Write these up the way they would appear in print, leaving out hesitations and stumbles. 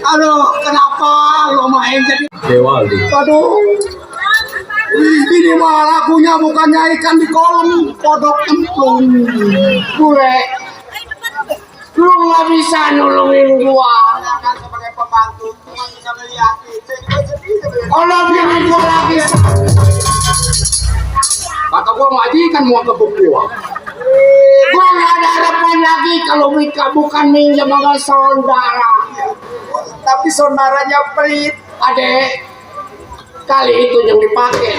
Aduh, kenapa lo main jadi Dewaldi? aduh, ini mah lagunya bukannya ikan di kolam kodok emplung. Gue lu nggak bisa nolongin gua kan sebagai pembantu, cuma bisa melihatin. Kalau bilang gua lagi kata gua majikan mau gebuk gua nggak ada harapan lagi kalau Mika bukan minjem sama saudara, tapi saudaranya pelit. Adek kali itu yang dipakai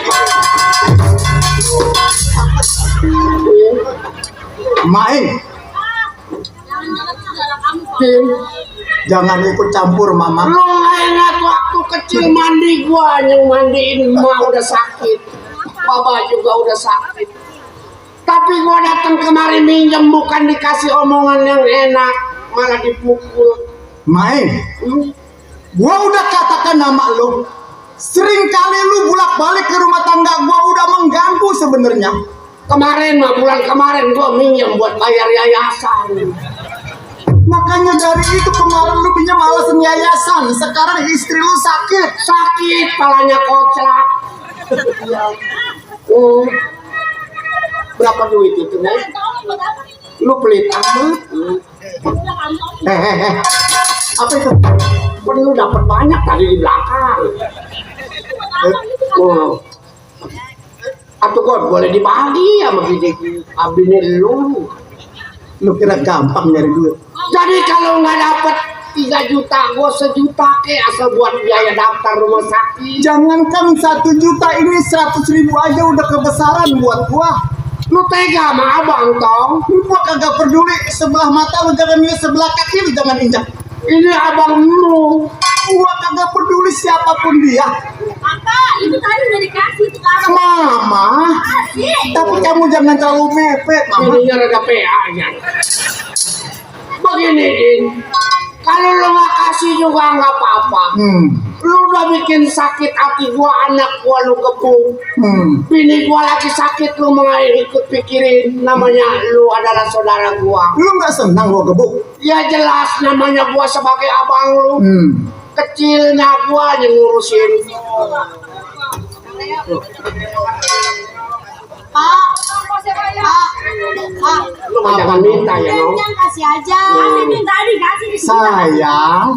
Main, jangan ikut campur mama. lu nggak ingat waktu kecil mandi gua yang mandiin emak udah sakit, papa juga udah sakit, tapi gua datang kemari minjem bukan dikasih omongan yang enak, malah dipukul. Main, gua udah katakan nama lu. Sering kali lu bolak-balik ke rumah tangga gua, udah mengganggu sebenarnya. Kemarin mah bulan kemarin gua minjem buat bayar yayasan. Makanya dari itu kemarin lu pinjam alasan yayasan. Sekarang istri lu sakit. Sakit, palanya koclak. Berapa duit itu, Nek? Lu pelit amat. Apa itu? Kok lu dapat banyak tadi di belakang? Atau kok boleh dibagi sama bini lu? Lu kira gampang nyari duit? Jadi kalau nggak dapet 3 juta, gua 1 juta ke asal buat biaya daftar rumah sakit. Jangankan 1 juta, ini 100.000 aja udah kebesaran buat gua. Lu tega sama abang, Tong? Gua kagak peduli, sebelah mata lu jangan lihat, sebelah kaki lu jangan injak. Ini abang lu. Gua kagak peduli siapapun dia. Apa? Itu tadi udah dikasih tuh kamu. Mama, tapi kamu jangan terlalu mepet, mama. Ininya ada PA-nya. Begini, Din. Kalau lo nggak kasih juga nggak apa-apa. Lu udah bikin sakit hati gua, anak gua lu kepung. Bini gua lagi sakit, lu malah ikut pikirin. Namanya lu adalah saudara gua. Lu nggak senang gua gebuk? Ya jelas, namanya gua sebagai abang lu. Kecilnya gua yang ngurusin. Pak, Lu jangan minta ya, no? yang kasih aja. Kasih minta dikasih. Sayang,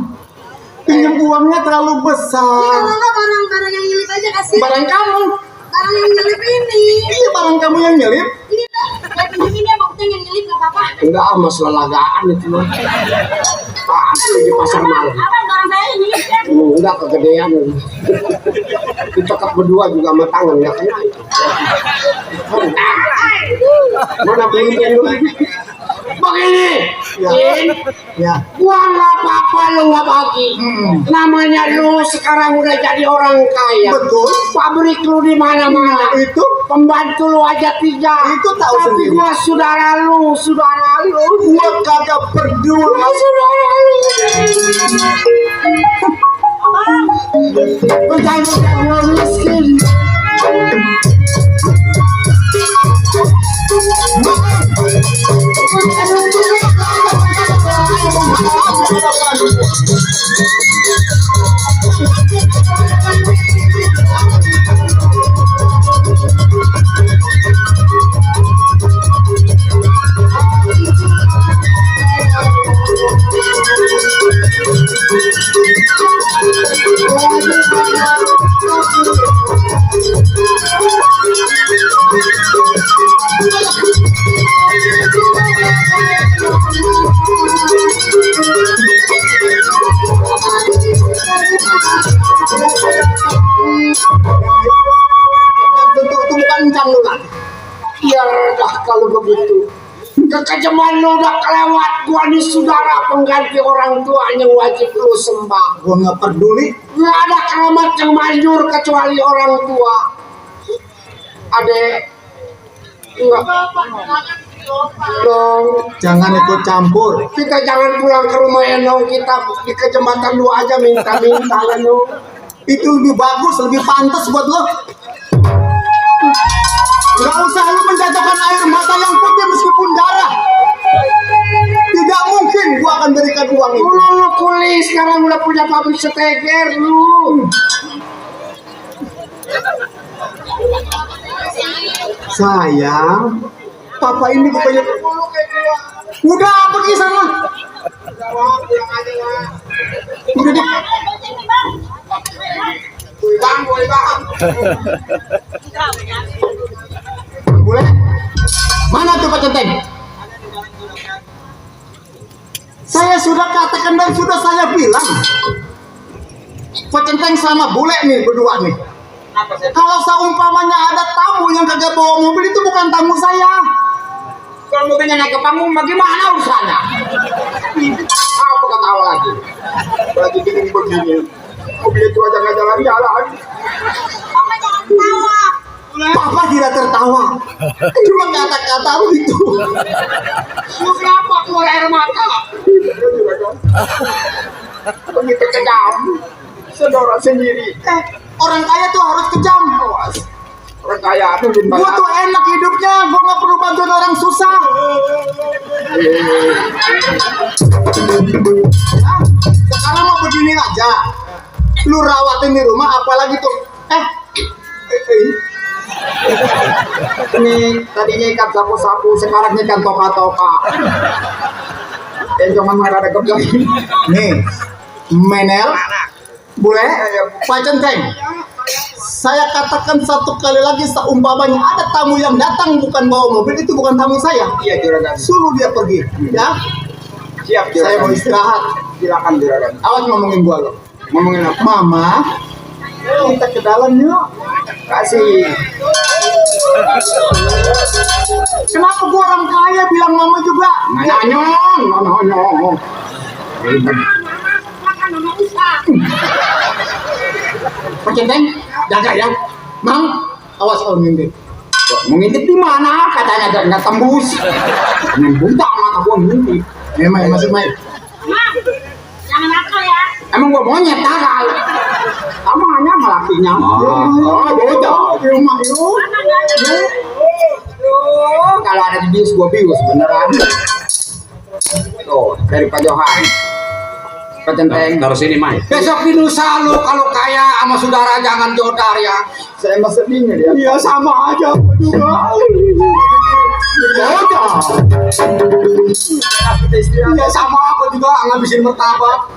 pinjam uangnya terlalu besar. Kalau barang-barang yang nyelip aja kasih. Barang kamu. Barang yang nyelip ini. Iya, barang kamu yang nyelip. Ini tuh, kayak pinjam ini ya, buktinya yang nyelip nggak apa-apa. Enggak, mas lelagaan itu mah. Asli di pasar malam. Apa barang saya yang nyelip kan? Enggak, kegedean. Dicekap berdua juga sama tangan, nggak kena itu. Mana beliin lu? Begini, Din. Ya. Gua nggak apa-apa lu nggak bagi. Namanya lu sekarang udah jadi orang kaya. Betul. Pabrik lu di mana-mana. Itu Pembantu lu aja 3. Itu tahu tapi sendiri. gua saudara lu. gua kagak peduli. Saudara lu. Bukan gua miskin. dah kalau begitu. Kekejaman lu udah kelewat. Gua nih saudara pengganti orang tua yang wajib lu sembah. Gua nggak peduli. Nggak ada keramat yang manjur kecuali orang tua. Adek, enggak dong. Jangan ikut campur. Kita jangan pulang ke rumah Enong. Kita di kejembatan lu aja minta-minta lu. Itu lebih bagus, lebih pantas buat lo. Gak usah lu menjatuhkan air mata yang putih meskipun darah. Tidak mungkin gua akan berikan uang itu. Lu kulis sekarang udah punya pabrik seteger lu. Sayang, papa ini bukannya. Udah pergi sana. Udah deh. Bang. Boleh? Mana tuh Pak Centeng? Saya sudah katakan dan sudah saya bilang. Pak Centeng sama bule nih berdua nih. Kalau seumpamanya ada tamu yang kagak bawa mobil itu bukan tamu saya. Kalau mobilnya naik ke panggung bagaimana urusannya? Apa kata awal lagi? Lagi bingung begini. Mobil itu aja nggak jalan-jalan. Papa jangan ketawa. Papa tidak tertawa. Cuma kata-kata itu. Lu kenapa keluar air mata? Begitu kejam. Saudara sendiri. Orang kaya tuh harus kejam. Orang kaya tuh Gua tuh enak hidupnya. Gua nggak perlu bantuin orang susah. Nah, sekarang mau begini aja. Lu rawatin di rumah, apalagi tuh. Ini tadinya ikan sapu-sapu, sekarang ikan toka-toka. Dan cuma ada kerja. Nih, Menel, boleh? Pak Centeng, saya katakan satu kali lagi, seumpamanya ada tamu yang datang bukan bawa mobil, itu bukan tamu saya. Iya juragan. Suruh dia pergi, ya. Siap Saya mau juragan. istirahat. Silakan juragan. Awas ngomongin gua lo. Ngomongin apa? Mama, kita ke dalam yuk. Kasih. Kenapa gua orang kaya bilang mama juga? Nanyong. Makan mama usah. Pak Centeng, jaga ya. Mang, awas kalau ngintip. Mau ngintip di mana? Katanya nggak tembus. Buta mata gua ngintip. Main, masuk main. Mam, jangan nakal ya. Emang gua monyet nakal. Sama hanya ngelakinya. Oh, bocah. Di rumah yuk. Mana nggak ada. Kalau ada di bius gua bius beneran. Tuh, dari Pak Johan. Pak Centeng. Taruh sini, Mai. Besok di lusa lu kalau kaya sama saudara jangan jodar ya. Saya masih dingin ya. Iya sama aja aku juga. Bocah. Iya sama aku juga ngabisin martabak.